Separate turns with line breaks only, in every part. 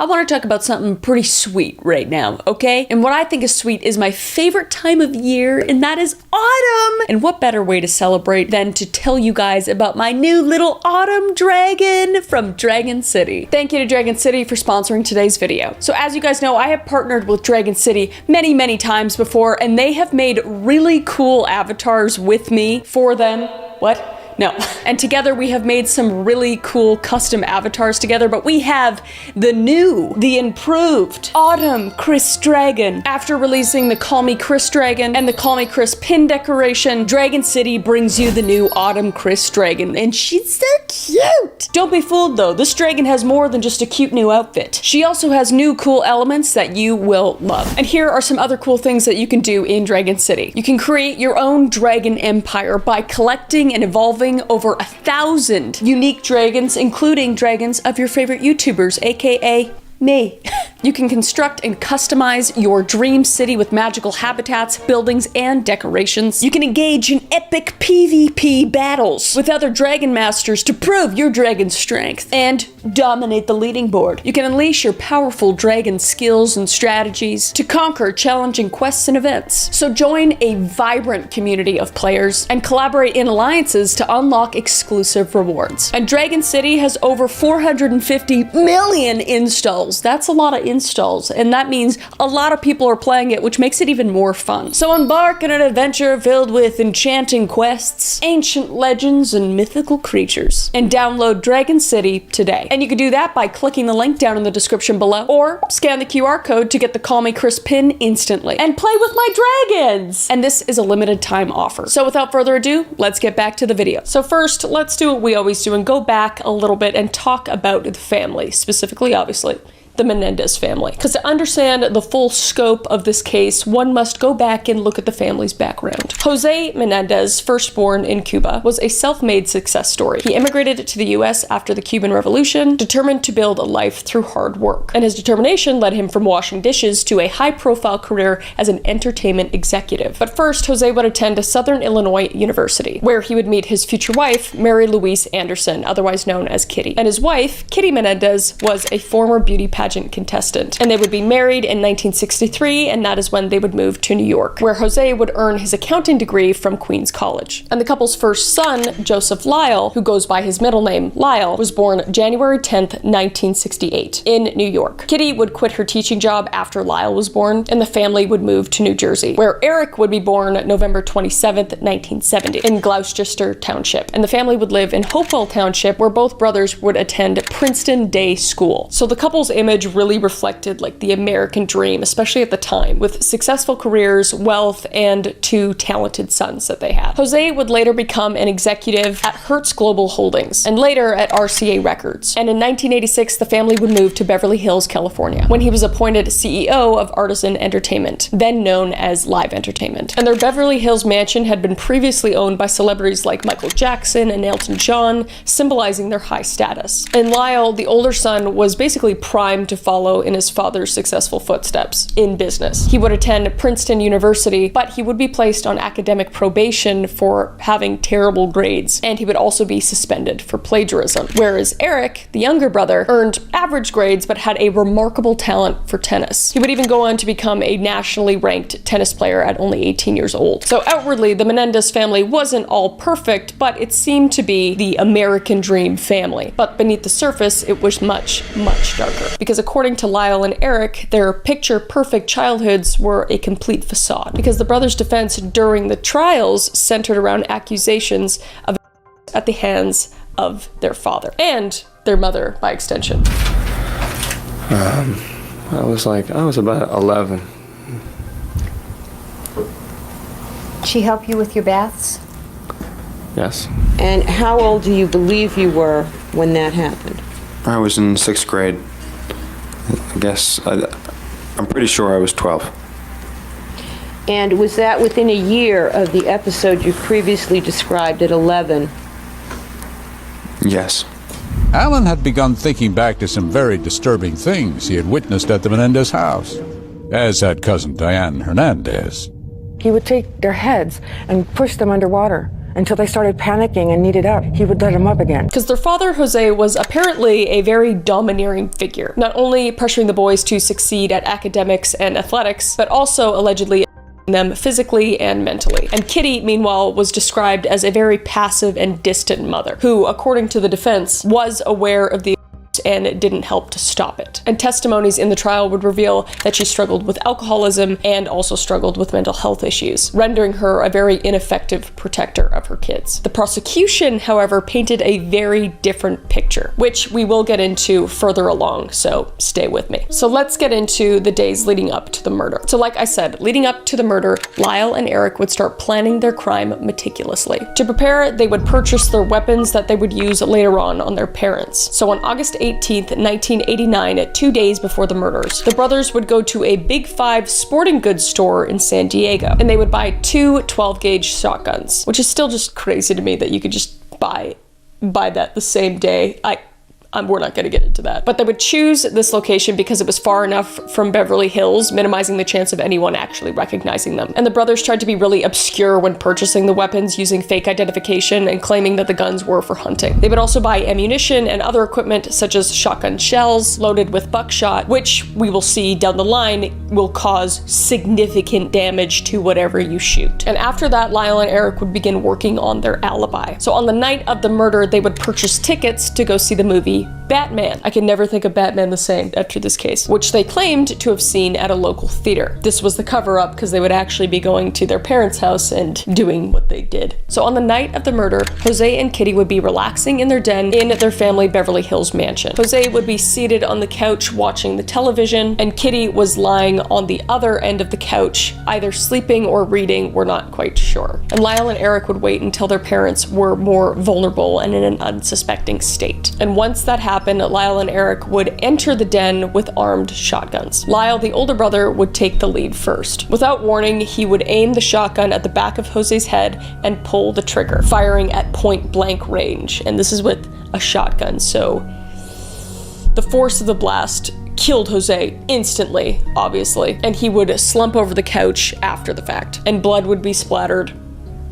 I want to talk about something pretty sweet right now, okay? And what I think is sweet is my favorite time of year, and that is autumn! And what better way to celebrate than to tell you guys about my new little autumn dragon from Dragon City. Thank you to Dragon City for sponsoring today's video. So as you guys know, I have partnered with Dragon City many times before, and they have made really cool avatars with me for them. What? No. And together we have made some really cool custom avatars together, but we have the improved Autumn-Kris Dragon. After releasing the Kallmekris Dragon and the Kallmekris pin decoration, Dragon City brings you the new Autumn-Kris Dragon, and she's so cute! Don't be fooled though, this dragon has more than just a cute new outfit. She also has new cool elements that you will love. And here are some other cool things that you can do in Dragon City. You can create your own dragon empire by collecting and evolving over 1,000 unique dragons, including dragons of your favorite YouTubers, aka me. You can construct and customize your dream city with magical habitats, buildings, and decorations. You can engage in epic PvP battles with other dragon masters to prove your dragon's strength and dominate the leading board. You can unleash your powerful dragon skills and strategies to conquer challenging quests and events. So join a vibrant community of players and collaborate in alliances to unlock exclusive rewards. And Dragon City has over 450 million installs. That's a lot of installs, and that means a lot of people are playing it, which makes it even more fun. So embark on an adventure filled with enchanting quests, ancient legends, and mythical creatures, and download Dragon City today. And you can do that by clicking the link down in the description below, or scan the QR code to get the Kallmekris pin instantly, and play with my dragons! And this is a limited time offer. So without further ado, let's get back to the video. So first, let's do what we always do and go back a little bit and talk about the family, specifically, obviously, the Menendez family. Because to understand the full scope of this case, one must go back and look at the family's background. Jose Menendez, first born in Cuba, was a self-made success story. He immigrated to the US after the Cuban Revolution, determined to build a life through hard work. And his determination led him from washing dishes to a high-profile career as an entertainment executive. But first, Jose would attend Southern Illinois University, where he would meet his future wife, Mary Louise Anderson, otherwise known as Kitty. And his wife, Kitty Menendez, was a former beauty pageant contestant. And they would be married in 1963, and that is when they would move to New York, where Jose would earn his accounting degree from Queens College. And the couple's first son, Joseph Lyle, who goes by his middle name, Lyle, was born January 10th, 1968, in New York. Kitty would quit her teaching job after Lyle was born, and the family would move to New Jersey, where Eric would be born November 27th, 1970, in Gloucester Township. And the family would live in Hopewell Township, where both brothers would attend Princeton Day School. So the couple's image really reflected like the American dream, especially at the time, with successful careers, wealth, and two talented sons that they had. Jose would later become an executive at Hertz Global Holdings, and later at RCA Records. And in 1986, the family would move to Beverly Hills, California, when he was appointed CEO of Artisan Entertainment, then known as Live Entertainment. And their Beverly Hills mansion had been previously owned by celebrities like Michael Jackson and Elton John, symbolizing their high status. And Lyle, the older son, was basically primed to follow in his father's successful footsteps in business. He would attend Princeton University, but he would be placed on academic probation for having terrible grades, and he would also be suspended for plagiarism. Whereas Eric, the younger brother, earned average grades but had a remarkable talent for tennis. He would even go on to become a nationally ranked tennis player at only 18 years old. So outwardly, the Menendez family wasn't all perfect, but it seemed to be the American dream family. But beneath the surface, it was much darker. Because according to Lyle and Eric, their picture-perfect childhoods were a complete facade, because the brothers' defense during the trials centered around accusations of at the hands of their father and their mother by extension.
I was about 11.
She help you with your baths?
Yes.
And how old do you believe you were when that happened?
I was in 6th grade. I'm pretty sure I was 12.
And was that within a year of the episode you previously described at 11?
Yes.
Alan had begun thinking back to some very disturbing things he had witnessed at the Menendez house, as had cousin Diane Hernandez.
He would take their heads and push them underwater until they started panicking and needed up. He would let them up again.
Because their father, Jose, was apparently a very domineering figure, not only pressuring the boys to succeed at academics and athletics, but also allegedly them physically and mentally. And Kitty, meanwhile, was described as a very passive and distant mother, who, according to the defense, was aware of the and didn't help to stop it. And testimonies in the trial would reveal that she struggled with alcoholism and also struggled with mental health issues, rendering her a very ineffective protector of her kids. The prosecution, however, painted a very different picture, which we will get into further along, so stay with me. So let's get into the days leading up to the murder. So like I said, leading up to the murder, Lyle and Eric would start planning their crime meticulously. To prepare, they would purchase their weapons that they would use later on their parents. So on August 18th, 1989, 2 days before the murders, the brothers would go to a Big Five sporting goods store in San Diego, and they would buy two 12-gauge shotguns, which is still just crazy to me that you could just buy that the same day. We're not going to get into that. But they would choose this location because it was far enough from Beverly Hills, minimizing the chance of anyone actually recognizing them. And the brothers tried to be really obscure when purchasing the weapons, using fake identification and claiming that the guns were for hunting. They would also buy ammunition and other equipment such as shotgun shells loaded with buckshot, which we will see down the line will cause significant damage to whatever you shoot. And after that, Lyle and Eric would begin working on their alibi. So on the night of the murder, they would purchase tickets to go see the movie Batman. I can never think of Batman the same after this case, which they claimed to have seen at a local theater. This was the cover-up because they would actually be going to their parents' house and doing what they did. So on the night of the murder, Jose and Kitty would be relaxing in their den in their family Beverly Hills mansion. Jose would be seated on the couch watching the television, and Kitty was lying on the other end of the couch, either sleeping or reading, we're not quite sure. And Lyle and Eric would wait until their parents were more vulnerable and in an unsuspecting state. And once that happened, Lyle and Eric would enter the den with armed shotguns. Lyle, the older brother, would take the lead first. Without warning, he would aim the shotgun at the back of Jose's head and pull the trigger, firing at point-blank range. And this is with a shotgun, so the force of the blast killed Jose instantly, obviously, and he would slump over the couch after the fact, and blood would be splattered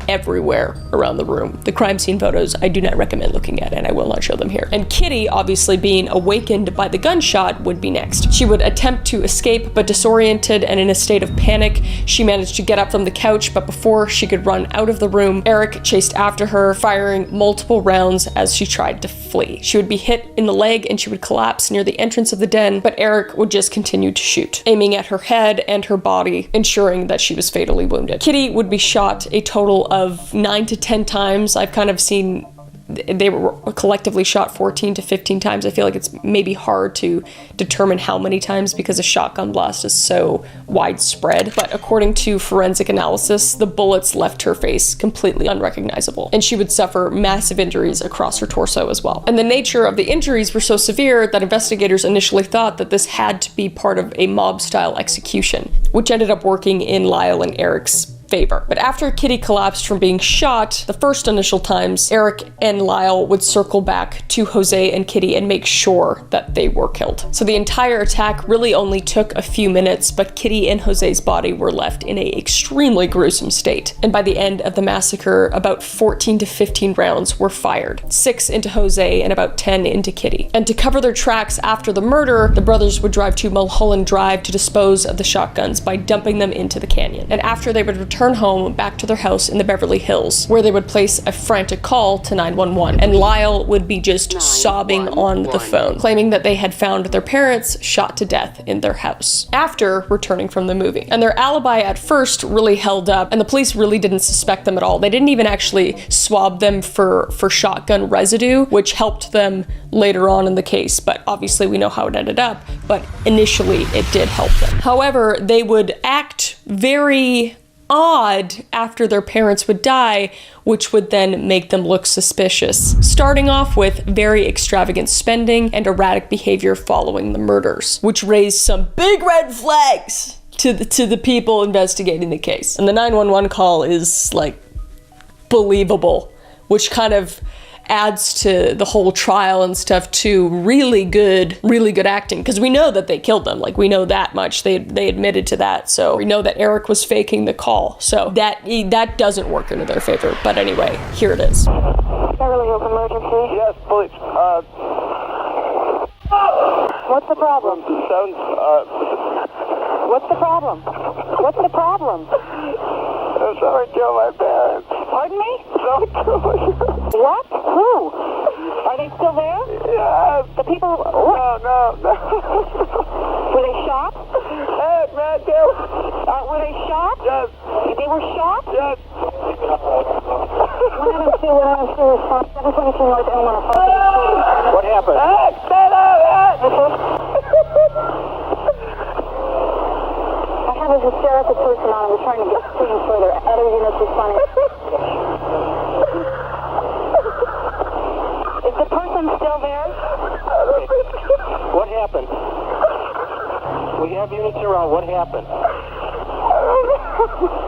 everywhere around the room. The crime scene photos I do not recommend looking at, and I will not show them here. And Kitty, obviously being awakened by the gunshot, would be next. She would attempt to escape, but disoriented and in a state of panic, she managed to get up from the couch, but before she could run out of the room, Eric chased after her, firing multiple rounds as she tried to flee. She would be hit in the leg and she would collapse near the entrance of the den, but Eric would just continue to shoot, aiming at her head and her body, ensuring that she was fatally wounded. Kitty would be shot a total of 9 to 10 times. I've kind of seen they were collectively shot 14 to 15 times. I feel like it's maybe hard to determine how many times because a shotgun blast is so widespread. But according to forensic analysis, the bullets left her face completely unrecognizable, and she would suffer massive injuries across her torso as well. And the nature of the injuries were so severe that investigators initially thought that this had to be part of a mob-style execution, which ended up working in Lyle and Eric's favor. But after Kitty collapsed from being shot the first initial times, Eric and Lyle would circle back to Jose and Kitty and make sure that they were killed. So the entire attack really only took a few minutes, but Kitty and Jose's body were left in an extremely gruesome state. And by the end of the massacre, about 14 to 15 rounds were fired, 6 into Jose and about 10 into Kitty. And to cover their tracks after the murder, the brothers would drive to Mulholland Drive to dispose of the shotguns by dumping them into the canyon. And after they would return home back to their house in the Beverly Hills, where they would place a frantic call to 911, and Lyle would be just sobbing on the phone, claiming that they had found their parents shot to death in their house after returning from the movie. And their alibi at first really held up, and the police really didn't suspect them at all. They didn't even actually swab them for shotgun residue, which helped them later on in the case, but obviously we know how it ended up, but initially it did help them. However, they would act very odd after their parents would die, which would then make them look suspicious, starting off with very extravagant spending and erratic behavior following the murders, which raised some big red flags to the people investigating the case. And the 911 call is like believable, which kind of adds to the whole trial and stuff too. Really good acting, because we know that they killed them. Like, we know that much. They admitted to that, so we know that Eric was faking the call. So that doesn't work into their favor. But anyway, here it is.
Beverly Hills emergency. Yes, police. What's the problem? What's the problem? What's the problem? Someone killed my parents. Pardon me? Someone killed my parents. What? Who? Are they still there? Yes. The people... No. Were they shot? Yes, man, were they shot? Yes. They were shot? Yes. 102, 722 North Elmont. What happened? I have a hysterical person on. We're trying to get things further. Other units responding. Is the person still there? What happened? We have units around. What happened?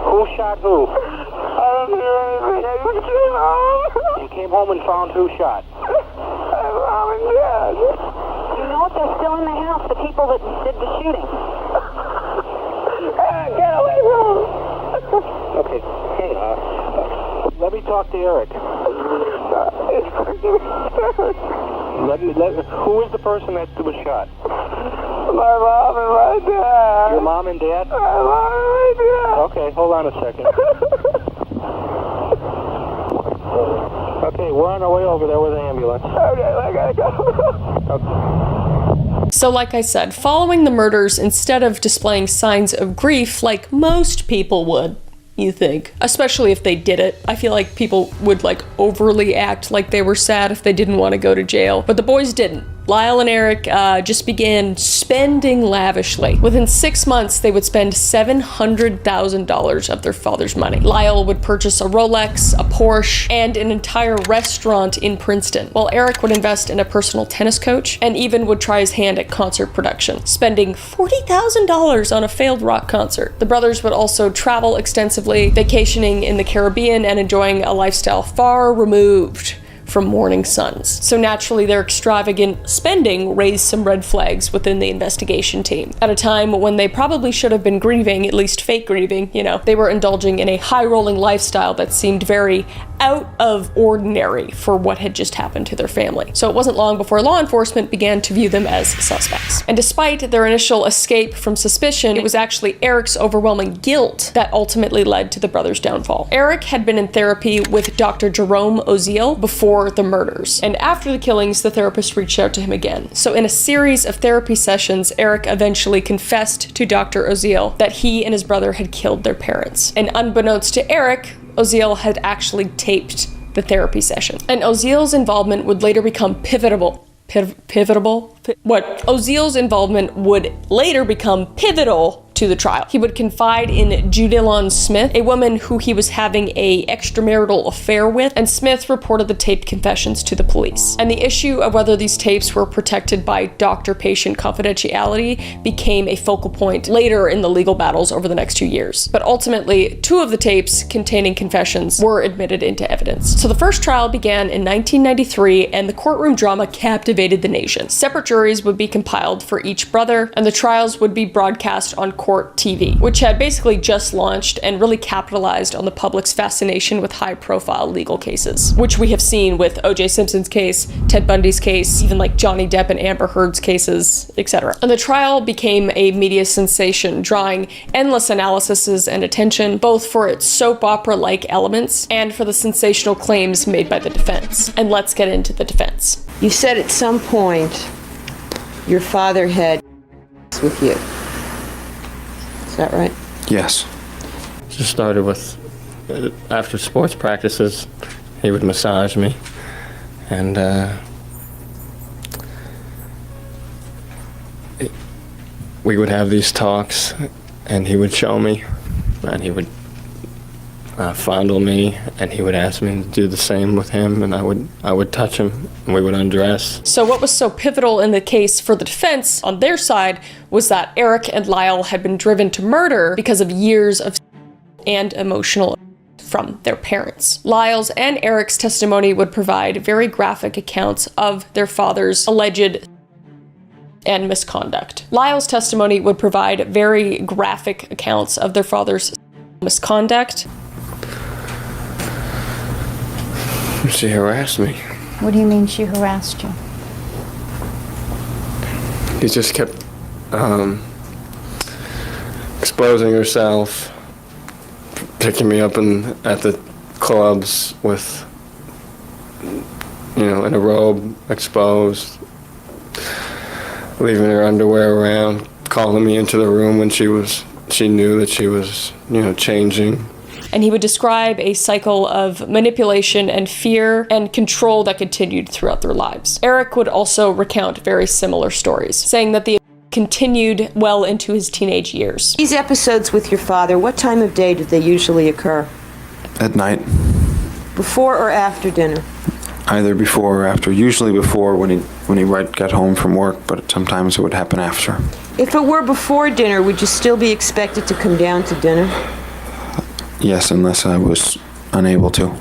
Who shot who? I don't hear anything. I came home. You came home and found who shot? Mom and Dad. You know if they're still in the house, the people that did the shooting. Get away from him. Okay. Hey, let me talk to Eric. Who is the person that was shot? My mom and my dad. Your mom and dad? My mom and my dad. Okay, hold on a second. Okay, we're on our way over there with an ambulance. Okay, I gotta go. Okay.
So like I said, following the murders, instead of displaying signs of grief like most people would, you think, especially if they did it. I feel like people would like overly act like they were sad if they didn't want to go to jail, but the boys didn't. Lyle and Eric just began spending lavishly. Within 6 months, they would spend $700,000 of their father's money. Lyle would purchase a Rolex, a Porsche, and an entire restaurant in Princeton, while Eric would invest in a personal tennis coach and even would try his hand at concert production, spending $40,000 on a failed rock concert. The brothers would also travel extensively, vacationing in the Caribbean and enjoying a lifestyle far removed from morning suns. So naturally, their extravagant spending raised some red flags within the investigation team. At a time when they probably should have been grieving, at least fake grieving, they were indulging in a high-rolling lifestyle that seemed very out of ordinary for what had just happened to their family. So it wasn't long before law enforcement began to view them as suspects. And despite their initial escape from suspicion, it was actually Eric's overwhelming guilt that ultimately led to the brothers' downfall. Eric had been in therapy with Dr. Jerome Oziel before the murders, and after the killings, the therapist reached out to him again. So in a series of therapy sessions, Eric eventually confessed to Dr. Oziel that he and his brother had killed their parents. And unbeknownst to Eric, Oziel had actually taped the therapy session. And Oziel's involvement would later become pivotal. Oziel's involvement would later become pivotal to the trial. He would confide in Judilyn Smith, a woman who he was having a extramarital affair with, and Smith reported the taped confessions to the police. And the issue of whether these tapes were protected by doctor-patient confidentiality became a focal point later in the legal battles over the next 2 years. But ultimately, 2 of the tapes containing confessions were admitted into evidence. So the first trial began in 1993, and the courtroom drama captivated the nation. Separate juries would be compiled for each brother, and the trials would be broadcast on Court TV, which had basically just launched and really capitalized on the public's fascination with high-profile legal cases, which we have seen with O.J. Simpson's case, Ted Bundy's case, even like Johnny Depp and Amber Heard's cases, etc. And the trial became a media sensation, drawing endless analyses and attention, both for its soap opera-like elements and for the sensational claims made by the defense. And let's get into the defense.
You said at some point your father had with you. Is that right?
Yes.
Just started with, after sports practices, he would massage me, and we would have these talks, and he would show me, and he would fondle me, and he would ask me to do the same with him, and I would touch him, and we would undress.
So what was so pivotal in the case for the defense on their side was that Eric and Lyle had been driven to murder because of years of and emotional from their parents. Lyle's and Eric's testimony would provide very graphic accounts of their father's alleged and misconduct. Lyle's testimony would provide very graphic accounts of their father's misconduct.
She harassed me.
What do you mean she harassed you?
He just kept exposing herself, picking me up at the clubs with, in a robe, exposed, leaving her underwear around, calling me into the room when she knew that she was, changing.
And he would describe a cycle of manipulation and fear and control that continued throughout their lives. Eric would also recount very similar stories, saying that they continued well into his teenage years.
These episodes with your father, what time of day did they usually occur?
At night.
Before or after dinner?
Either before or after. Usually before when he got home from work, but sometimes it would happen after.
If it were before dinner, would you still be expected to come down to dinner?
Yes, unless I was unable to.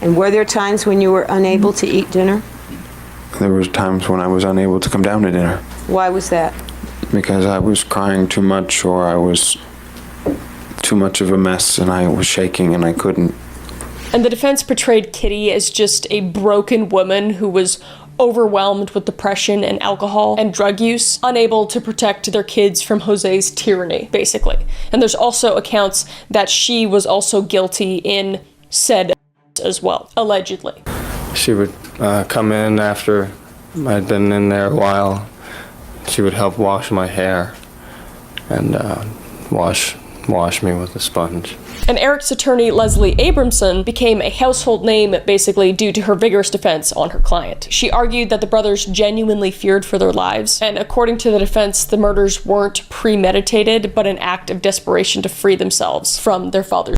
And were there times when you were unable to eat dinner?
There was times when I was unable to come down to dinner.
Why was that?
Because I was crying too much, or I was too much of a mess and I was shaking and I couldn't.
And the defense portrayed Kitty as just a broken woman who was overwhelmed with depression and alcohol and drug use, unable to protect their kids from Jose's tyranny, basically. And there's also accounts that she was also guilty in said as well, allegedly.
She would come in after I'd been in there a while. She would help wash my hair and wash me with a sponge.
And Eric's attorney, Leslie Abramson, became a household name basically due to her vigorous defense on her client. She argued that the brothers genuinely feared for their lives, and according to the defense, the murders weren't premeditated, but an act of desperation to free themselves from their father's.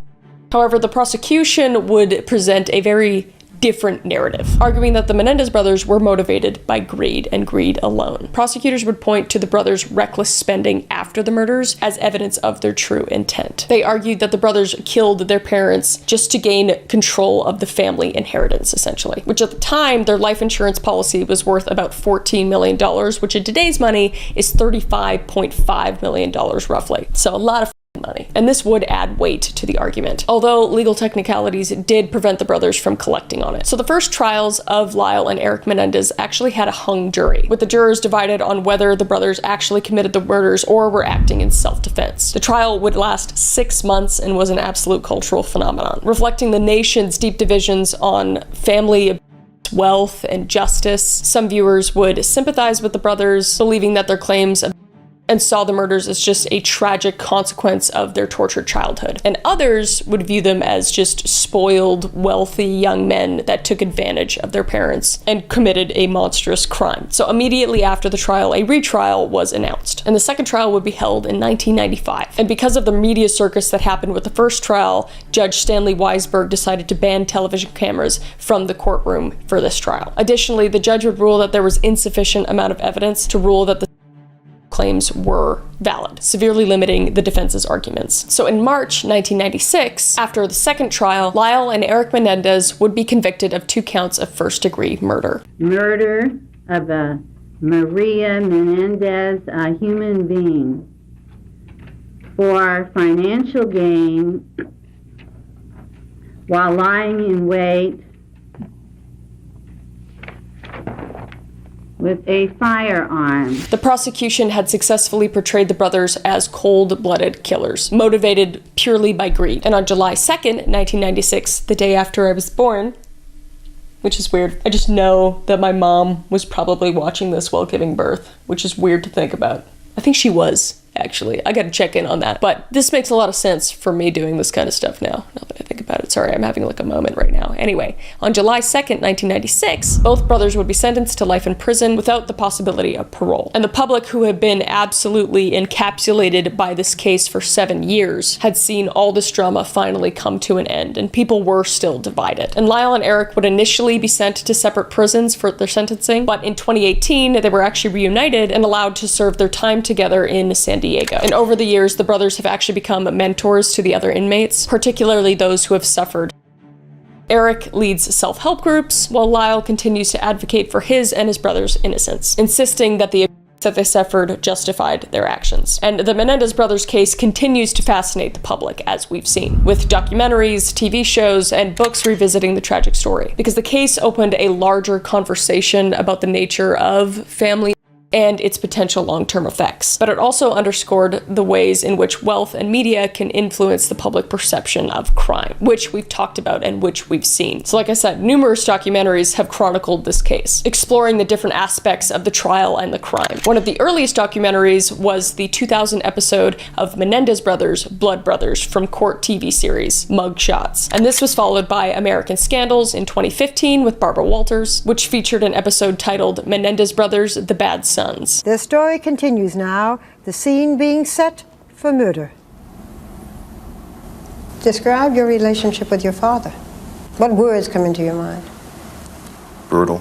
However, the prosecution would present a very different narrative, arguing that the Menendez brothers were motivated by greed and greed alone. Prosecutors would point to the brothers' reckless spending after the murders as evidence of their true intent. They argued that the brothers killed their parents just to gain control of the family inheritance, essentially, which at the time, their life insurance policy was worth about $14 million, which in today's money is $35.5 million roughly. So a lot of money. And this would add weight to the argument, although legal technicalities did prevent the brothers from collecting on it. So the first trials of Lyle and Eric Menendez actually had a hung jury, with the jurors divided on whether the brothers actually committed the murders or were acting in self-defense. The trial would last 6 months and was an absolute cultural phenomenon, reflecting the nation's deep divisions on family, wealth, and justice. Some viewers would sympathize with the brothers, believing that their claims and saw the murders as just a tragic consequence of their tortured childhood. And others would view them as just spoiled, wealthy young men that took advantage of their parents and committed a monstrous crime. So immediately after the trial, a retrial was announced. And the second trial would be held in 1995. And because of the media circus that happened with the first trial, Judge Stanley Weisberg decided to ban television cameras from the courtroom for this trial. Additionally, the judge would rule that there was insufficient amount of evidence to rule that the claims were valid, severely limiting the defense's arguments. So in March 1996, after the second trial, Lyle and Eric Menendez would be convicted of 2 counts of first-degree murder.
Murder of a Maria Menendez, a human being, for financial gain while lying in wait with a firearm.
The prosecution had successfully portrayed the brothers as cold-blooded killers, motivated purely by greed. And on July 2nd, 1996, the day after I was born, which is weird, I just know that my mom was probably watching this while giving birth, which is weird to think about. I think she was, actually. I gotta check in on that. But this makes a lot of sense for me doing this kind of stuff now that I think about it. Sorry, I'm having like a moment right now. Anyway, on July 2nd, 1996, both brothers would be sentenced to life in prison without the possibility of parole. And the public, who had been absolutely encapsulated by this case for 7 years, had seen all this drama finally come to an end, and people were still divided. And Lyle and Eric would initially be sent to separate prisons for their sentencing, but in 2018, they were actually reunited and allowed to serve their time together in San Diego. And over the years, the brothers have actually become mentors to the other inmates, particularly those who have suffered Eric leads self-help groups, while Lyle continues to advocate for his and his brother's innocence, insisting that the abuse that they suffered justified their actions. And the Menendez brothers case continues to fascinate the public, as we've seen, with documentaries, TV shows, and books revisiting the tragic story. Because the case opened a larger conversation about the nature of family and its potential long-term effects. But it also underscored the ways in which wealth and media can influence the public perception of crime, which we've talked about and which we've seen. So like I said, numerous documentaries have chronicled this case, exploring the different aspects of the trial and the crime. One of the earliest documentaries was the 2000 episode of Menendez Brothers, Blood Brothers from court TV series, Mug Shots. And this was followed by American Scandals in 2015 with Barbara Walters, which featured an episode titled Menendez Brothers, The Bad Sons.
The story continues now, the scene being set for murder. Describe your relationship with your father. What words come into your mind?
Brutal.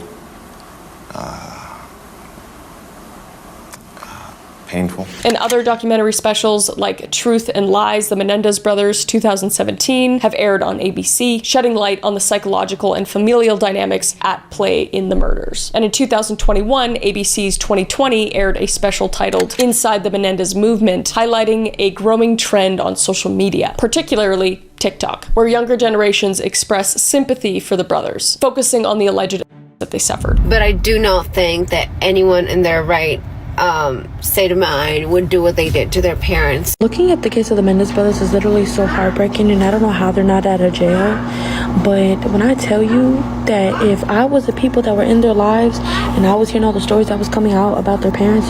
Painful.
And other documentary specials like Truth and Lies, The Menendez Brothers 2017 have aired on ABC, shedding light on the psychological and familial dynamics at play in the murders. And in 2021, ABC's 2020 aired a special titled Inside the Menendez Movement, highlighting a growing trend on social media, particularly TikTok, where younger generations express sympathy for the brothers, focusing on the alleged that they suffered.
But I do not think that anyone in their right state of mind would do what they did to their parents.
Looking at the case of the Menendez brothers is literally so heartbreaking, and I don't know how they're not out of jail. But when I tell you that if I was the people that were in their lives and I was hearing all the stories that was coming out about their parents,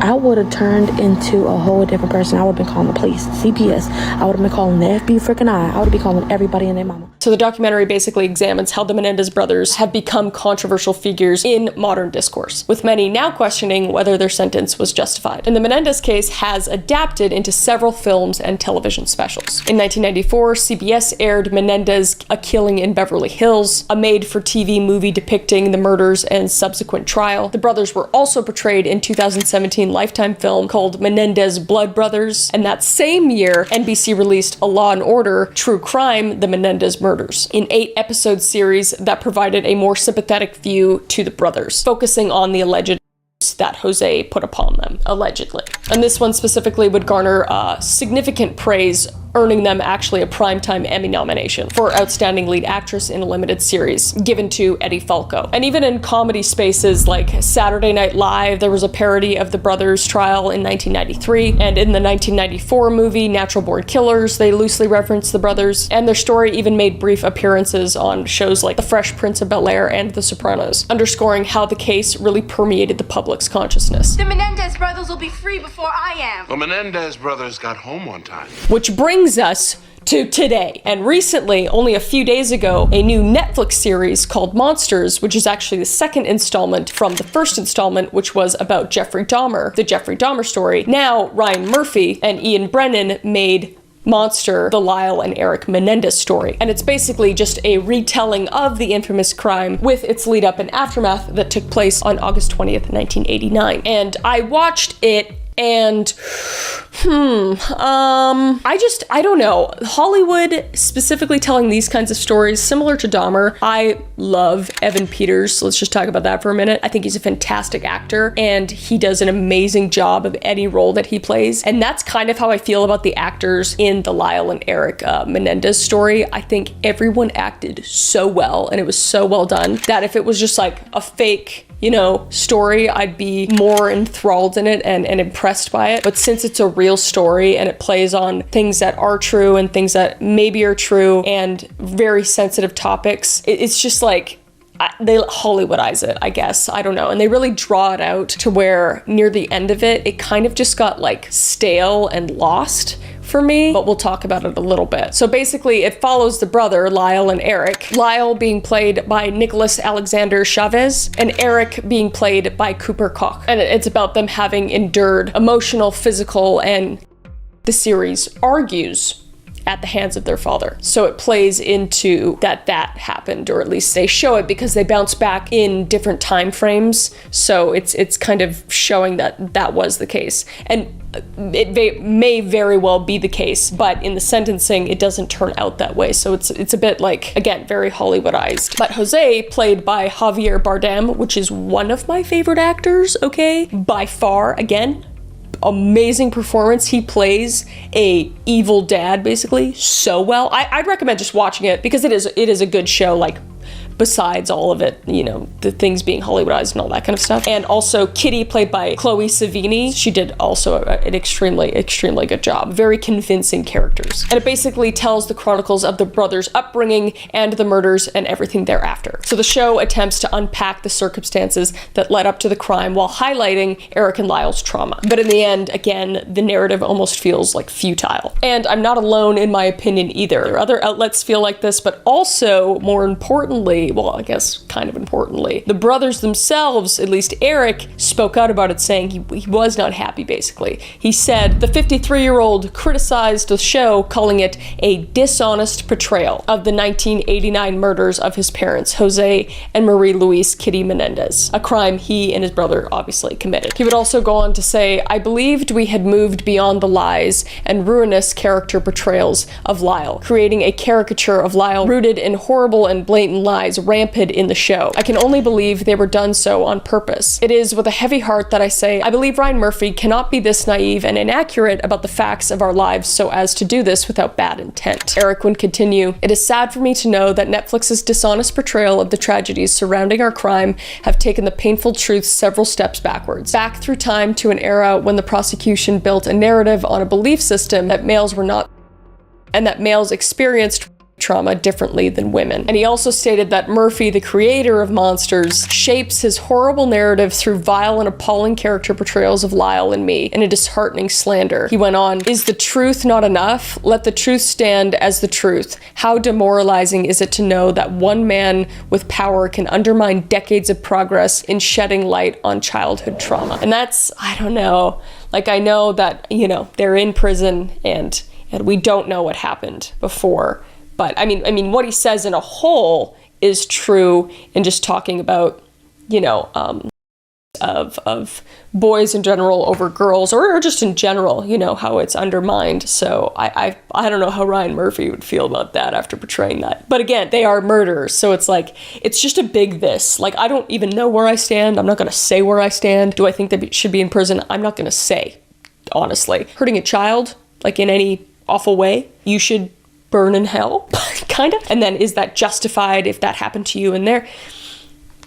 I would have turned into a whole different person. I would have been calling the police, CPS. I would have been calling the FBI freaking I. I would have been calling everybody and their mama.
So the documentary basically examines how the Menendez brothers have become controversial figures in modern discourse, with many now questioning whether their sentence was justified. And the Menendez case has adapted into several films and television specials. In 1994, CBS aired Menendez, A Killing in Beverly Hills, a made-for-TV movie depicting the murders and subsequent trial. The brothers were also portrayed in 2017 Lifetime film called Menendez Blood Brothers, and that same year, NBC released a Law & Order true crime, The Menendez Murders, an 8-episode series that provided a more sympathetic view to the brothers, focusing on the alleged that Jose put upon them, allegedly. And this one specifically would garner significant praise, earning them actually a Primetime Emmy nomination for Outstanding Lead Actress in a Limited Series, given to Eddie Falco. And even in comedy spaces like Saturday Night Live, there was a parody of the brothers' trial in 1993, and in the 1994 movie Natural Born Killers, they loosely referenced the brothers, and their story even made brief appearances on shows like The Fresh Prince of Bel-Air and The Sopranos, underscoring how the case really permeated the public's consciousness.
The Menendez brothers will be free before I am.
The Menendez brothers got home on time.
Which brings us to today. And recently, only a few days ago, a new Netflix series called Monsters, which is actually the second installment from the first installment, which was about Jeffrey Dahmer, the Jeffrey Dahmer story. Now, Ryan Murphy and Ian Brennan made Monster, the Lyle and Eric Menendez story. And it's basically just a retelling of the infamous crime with its lead up and aftermath that took place on August 20th, 1989. And I watched it and I don't know. Hollywood specifically telling these kinds of stories, similar to Dahmer. I love Evan Peters. Let's just talk about that for a minute. I think he's a fantastic actor, and he does an amazing job of any role that he plays. And that's kind of how I feel about the actors in the Lyle and Eric Menendez story. I think everyone acted so well, and it was so well done, that if it was just like a fake story, I'd be more enthralled in it and impressed by it. But since it's a real story and it plays on things that are true and things that maybe are true and very sensitive topics, it's just like, they Hollywoodize it, I guess. I don't know. And they really draw it out to where near the end of it, it kind of just got like stale and lost for me, but we'll talk about it a little bit. So basically it follows the brother, Lyle and Eric. Lyle being played by Nicholas Alexander Chavez and Eric being played by Cooper Koch. And it's about them having endured emotional, physical, and the series argues at the hands of their father. So it plays into that happened, or at least they show it because they bounce back in different time frames. So it's kind of showing that was the case. And it may very well be the case, but in the sentencing, it doesn't turn out that way. So it's a bit like, again, very Hollywoodized. But Jose, played by Javier Bardem, which is one of my favorite actors, okay? By far, again, amazing performance. He plays a evil dad, basically, so well. I'd recommend just watching it because it is a good show, like, besides all of it, you know, the things being Hollywoodized and all that kind of stuff. And also Kitty, played by Chloe Sevigny. She did also an extremely, extremely good job. Very convincing characters. And it basically tells the chronicles of the brothers' upbringing and the murders and everything thereafter. So the show attempts to unpack the circumstances that led up to the crime while highlighting Eric and Lyle's trauma. But in the end, again, the narrative almost feels like futile. And I'm not alone in my opinion either. Other outlets feel like this, but also, more importantly, well, I guess kind of importantly, the brothers themselves, at least Eric, spoke out about it, saying he was not happy, basically. He said the 53-year-old criticized the show, calling it a dishonest portrayal of the 1989 murders of his parents, Jose and Marie Louise Kitty Menendez, a crime he and his brother obviously committed. He would also go on to say, I believed we had moved beyond the lies and ruinous character portrayals of Lyle, creating a caricature of Lyle rooted in horrible and blatant lies rampant in the show. I can only believe they were done so on purpose. It is with a heavy heart that I say, I believe Ryan Murphy cannot be this naive and inaccurate about the facts of our lives so as to do this without bad intent. Eric would continue, it is sad for me to know that Netflix's dishonest portrayal of the tragedies surrounding our crime have taken the painful truth several steps backwards, back through time to an era when the prosecution built a narrative on a belief system that males were not, and that males experienced trauma differently than women. And he also stated that Murphy, the creator of Monsters, shapes his horrible narrative through vile and appalling character portrayals of Lyle and me in a disheartening slander. He went on, is the truth not enough? Let the truth stand as the truth. How demoralizing is it to know that one man with power can undermine decades of progress in shedding light on childhood trauma? And that's, I don't know, like, I know that, you know, they're in prison and we don't know what happened before. But I mean, what he says in a whole is true in just talking about, you know, of boys in general over girls, or just in general, you know, how it's undermined. So I don't know how Ryan Murphy would feel about that after portraying that. But again, they are murderers, so it's like, it's just a big this. Like, I don't even know where I stand. I'm not going to say where I stand. Do I think they should be in prison? I'm not going to say, honestly. Hurting a child, like in any awful way, you should burn in hell, kind of. And then is that justified if that happened to you in there?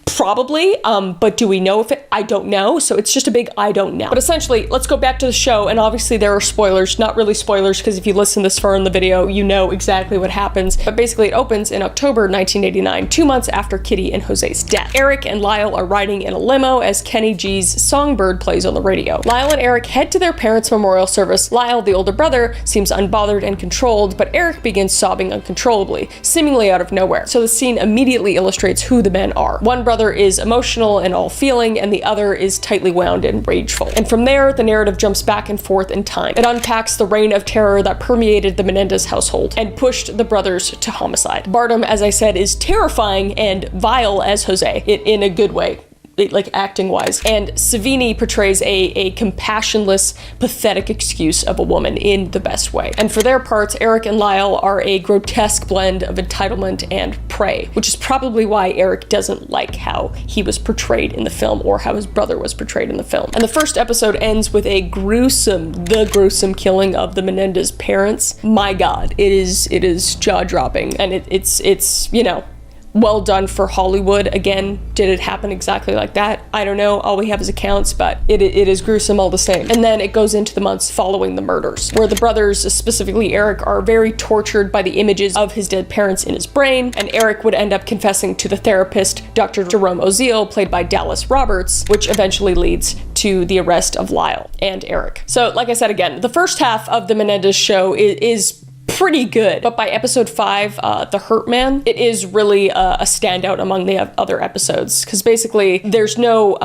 Probably, but do we know if it? I don't know, so it's just a big I don't know. But essentially, let's go back to the show, and obviously there are spoilers, not really spoilers, because if you listen this far in the video, you know exactly what happens. But basically it opens in October 1989, 2 months after Kitty and Jose's death. Eric and Lyle are riding in a limo as Kenny G's Songbird plays on the radio. Lyle and Eric head to their parents' memorial service. Lyle, the older brother, seems unbothered and controlled, but Eric begins sobbing uncontrollably, seemingly out of nowhere. So the scene immediately illustrates who the men are. One brother is emotional and all feeling, and the other is tightly wound and rageful. And from there, the narrative jumps back and forth in time. It unpacks the reign of terror that permeated the Menendez household and pushed the brothers to homicide. Bardem, as I said, is terrifying and vile as Jose, in a good way, like acting wise. And Sevigny portrays a compassionless, pathetic excuse of a woman in the best way. And for their parts, Eric and Lyle are a grotesque blend of entitlement and prey, which is probably why Eric doesn't like how he was portrayed in the film, or how his brother was portrayed in the film. And the first episode ends with the gruesome killing of the Menendez parents. My God, it is jaw-dropping, and it's you know, well done for Hollywood. Again, did it happen exactly like that? I don't know. All we have is accounts, but it is gruesome all the same. And then it goes into the months following the murders, where the brothers, specifically Eric, are very tortured by the images of his dead parents in his brain, and Eric would end up confessing to the therapist, Dr. Jerome Oziel, played by Dallas Roberts, which eventually leads to the arrest of Lyle and Eric. So, like I said again, the first half of the Menendez show is pretty good, but by episode 5, The Hurt Man, it is really a standout among the other episodes, because basically there's no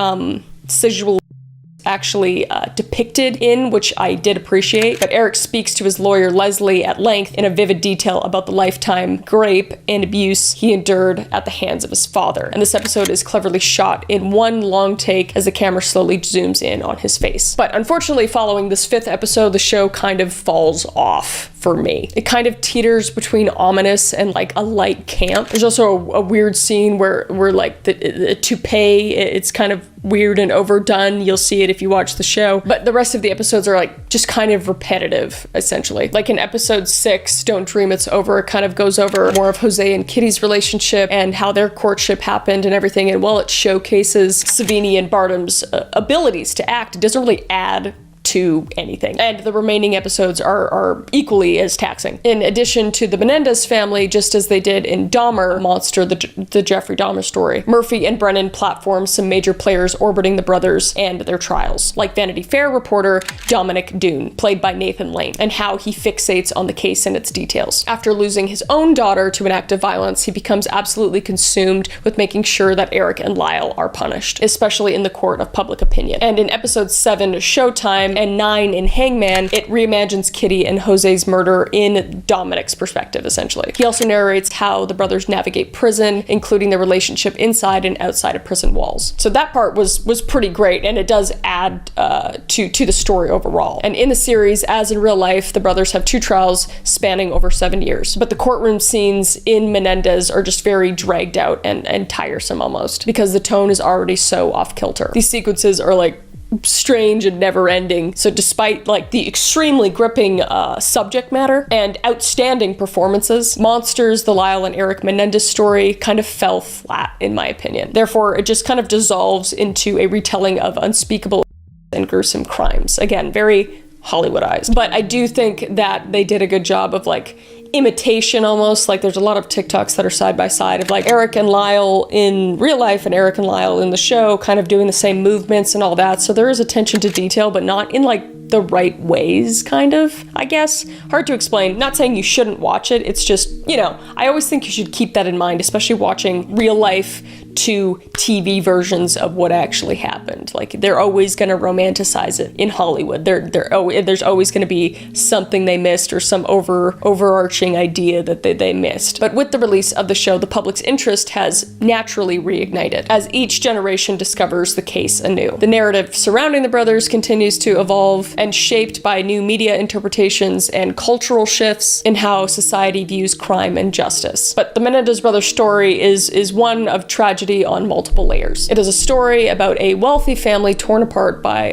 actually depicted in, which I did appreciate. But Eric speaks to his lawyer Leslie at length in a vivid detail about the lifetime rape and abuse he endured at the hands of his father. And this episode is cleverly shot in one long take as the camera slowly zooms in on his face. But unfortunately, following this 5th episode, the show kind of falls off for me. It kind of teeters between ominous and like a light camp. There's also a weird scene where like the toupee, it's kind of weird and overdone. You'll see it if you watch the show. But the rest of the episodes are like just kind of repetitive, essentially. Like in episode 6, Don't Dream It's Over, it kind of goes over more of Jose and Kitty's relationship and how their courtship happened and everything. And while it showcases Savini and Barnum's abilities to act, it doesn't really add to anything. And the remaining episodes are equally as taxing. In addition to the Menendez family, just as they did in Dahmer Monster, the Jeffrey Dahmer story, Murphy and Brennan platform some major players orbiting the brothers and their trials, like Vanity Fair reporter Dominic Dune, played by Nathan Lane, and how he fixates on the case and its details. After losing his own daughter to an act of violence, he becomes absolutely consumed with making sure that Eric and Lyle are punished, especially in the court of public opinion. And in episode 7, Showtime, and 9 in Hangman, it reimagines Kitty and Jose's murder in Dominic's perspective, essentially. He also narrates how the brothers navigate prison, including their relationship inside and outside of prison walls. So that part was pretty great, and it does add to the story overall. And in the series, as in real life, the brothers have 2 trials spanning over 7 years. But the courtroom scenes in Menendez are just very dragged out and tiresome almost, because the tone is already so off kilter. These sequences are like strange and never ending. So despite like the extremely gripping subject matter and outstanding performances, Monsters, the Lyle and Eric Menendez story kind of fell flat in my opinion. Therefore, it just kind of dissolves into a retelling of unspeakable and gruesome crimes. Again, very Hollywoodized. But I do think that they did a good job of like imitation almost. Like there's a lot of TikToks that are side by side of like Eric and Lyle in real life and Eric and Lyle in the show kind of doing the same movements and all that. So there is attention to detail, but not in like the right ways, kind of, I guess. Hard to explain. Not saying you shouldn't watch it. It's just, you know, I always think you should keep that in mind, especially watching real life to TV versions of what actually happened. Like they're always going to romanticize it in Hollywood. There's always going to be something they missed or some overarching idea that they missed. But with the release of the show, the public's interest has naturally reignited as each generation discovers the case anew. The narrative surrounding the brothers continues to evolve and shaped by new media interpretations and cultural shifts in how society views crime and justice. But the Menendez brothers story is one of tragedy on multiple layers. It is a story about a wealthy family torn apart by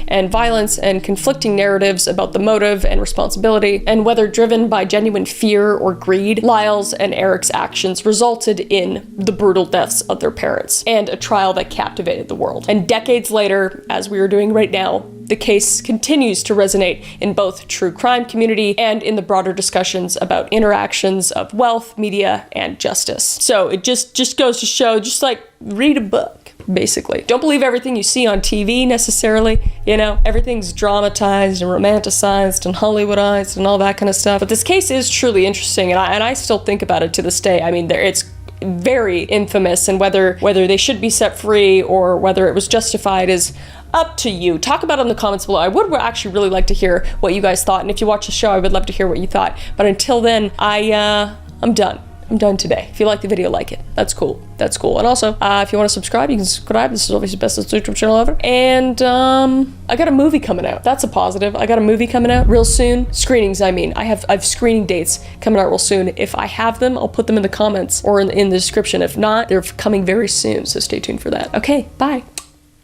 and violence and conflicting narratives about the motive and responsibility, and whether driven by genuine fear or greed, Lyle's and Eric's actions resulted in the brutal deaths of their parents and a trial that captivated the world. And decades later, as we are doing right now, the case continues to resonate in both true crime community and in the broader discussions about interactions of wealth, media, and justice. So it just goes to show, just like read a book, basically. Don't believe everything you see on TV necessarily, you know, everything's dramatized and romanticized and Hollywoodized and all that kind of stuff. But this case is truly interesting, and I still think about it to this day. I mean, it's very infamous, and whether they should be set free or whether it was justified is up to you. Talk about it in the comments below. I would actually really like to hear what you guys thought, and if you watch the show, I would love to hear what you thought. But until then, I'm done. I'm done today. If you like the video, like it. That's cool. That's cool. And also, if you want to subscribe, you can subscribe. This is obviously the best YouTube channel ever. And I got a movie coming out. That's a positive. I got a movie coming out real soon. Screenings, I mean. I've screening dates coming out real soon. If I have them, I'll put them in the comments or in the description. If not, they're coming very soon, so stay tuned for that. Okay, bye.